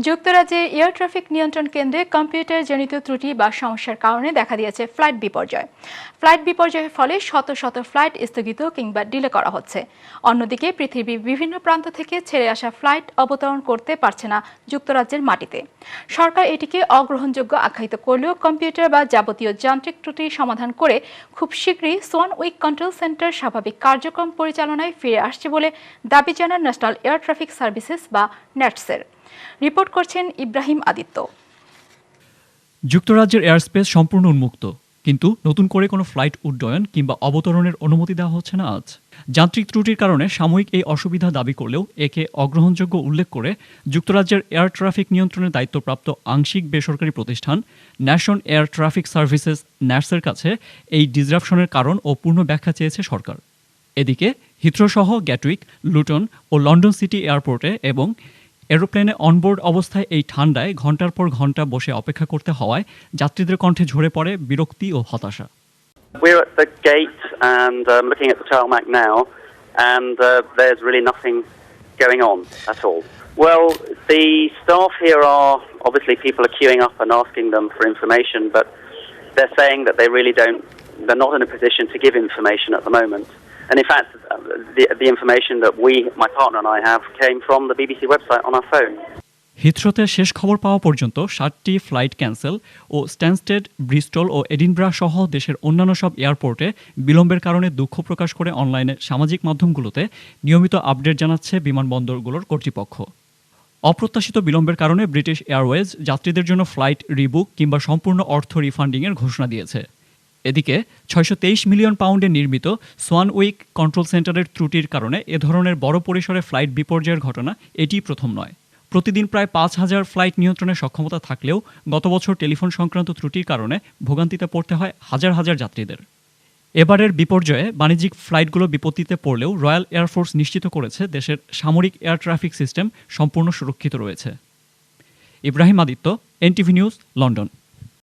যুক্তরাজ্যে air traffic নিয়ন্ত্রণ কেন্দ্রে কম্পিউটারজনিত ত্রুটি বা সমস্যার কারণে দেখা দিয়েছে ফ্লাইট বিপর্যয়। ফ্লাইট বিপর্যয়ের ফলে শত শত ফ্লাইট স্থগিত কিংবা ডিলে করা হচ্ছে। অন্যদিকে পৃথিবীর বিভিন্ন প্রান্ত থেকে ছেড়ে আসা ফ্লাইট অবতরণ করতে পারছে না যুক্তরাজ্যের মাটিতে। সরকার এটিকে অগ্রহণযোগ্য আখ্যায়িত করলেও কম্পিউটার বা যাবতীয় যান্ত্রিক ত্রুটি সমাধান করে খুব শীঘ্রই সোয়ান উইক কন্ট্রোল সেন্টার স্বাভাবিক কার্যক্রম পরিচালনায় ফিরে আসছে বলে দাবি জানান ন্যাশনাল এয়ার ট্রাফিক সার্ভিসেস বা ন্যাটসের। রিপোর্ট করছেন ইব্রাহিম আদিত্য। যুক্তরাজ্যের এয়ারস্পেস সম্পূর্ণ উন্মুক্ত, কিন্তু নতুন করে কোনো ফ্লাইট উড্ডয়ন কিংবা অবতরণের অনুমতি দেওয়া হচ্ছে না আজ। যান্ত্রিক ত্রুটির কারণে সাময়িক এই অসুবিধা দাবি করলেও একে অগ্রহণযোগ্য উল্লেখ করে যুক্তরাজ্যের এয়ার ট্রাফিক নিয়ন্ত্রণের দায়িত্বপ্রাপ্ত আংশিক বেসরকারি প্রতিষ্ঠান ন্যাশনাল এয়ার ট্রাফিক সার্ভিসেস ন্যাটসের কাছে এই ডিসরাপশনের কারণ ও পূর্ণ ব্যাখ্যা চেয়েছে সরকার। এদিকে হিথ্রো সহ গ্যাটউইক, লুটন ও লন্ডন সিটি এয়ারপোর্টে এবং এরোপ্লেনে অনবোর্ড অবস্থায় এই ঠান্ডায় ঘন্টার পর ঘন্টা বসে অপেক্ষা করতে হওয়ায় যাত্রীদের কণ্ঠে ঝরে পড়ে বিরক্তি ও হতাশা। We're at the gate and looking at the tarmac now, and there's really nothing going on at all. Well, the staff here are, obviously people are queuing up and asking them for information, but they're saying that they're not in a position to give information at the moment. And in fact, the information that my partner and I have came from the BBC website on our phone. হিথ্রোতে শেষ খবর পাওয়া পর্যন্ত 7টি flight cancel ও স্ট্যানস্টেড, Bristol ও Edinburgh সহ দেশের অন্যান্য সব এয়ারপোর্টে বিলম্বের কারণে দুঃখ প্রকাশ করে অনলাইনে সামাজিক মাধ্যমগুলোতে নিয়মিত আপডেট জানাচ্ছে বিমানবন্দরগুলোর কর্তৃপক্ষ। অপ্রত্যাশিত বিলম্বের কারণে ব্রিটিশ এয়ারওয়েজ যাত্রীদের জন্য ফ্লাইট রিবুক কিংবা সম্পূর্ণ অর্থ রিফান্ডিংয়ের ঘোষণা দিয়েছে। এদিকে 623 মিলিয়ন পাউন্ডে নির্মিত সোয়ান উইক কন্ট্রোল সেন্টারের ত্রুটির কারণে এ ধরনের বড় পরিসরে ফ্লাইট বিপর্যয়ের ঘটনা এটি প্রথম নয়। প্রতিদিন প্রায় 5,000 ফ্লাইট নিয়ন্ত্রণের সক্ষমতা থাকলেও গত বছর টেলিফোন সংক্রান্ত ত্রুটির কারণে ভোগান্তিতে পড়তে হয় হাজার হাজার যাত্রীদের। এবারের বিপর্যয়ে বাণিজ্যিক ফ্লাইটগুলো বিপত্তিতে পড়লেও রয়্যাল এয়ারফোর্স নিশ্চিত করেছে দেশের সামরিক এয়ার ট্রাফিক সিস্টেম সম্পূর্ণ সুরক্ষিত রয়েছে। Ibrahim Aditya, NTV news, London.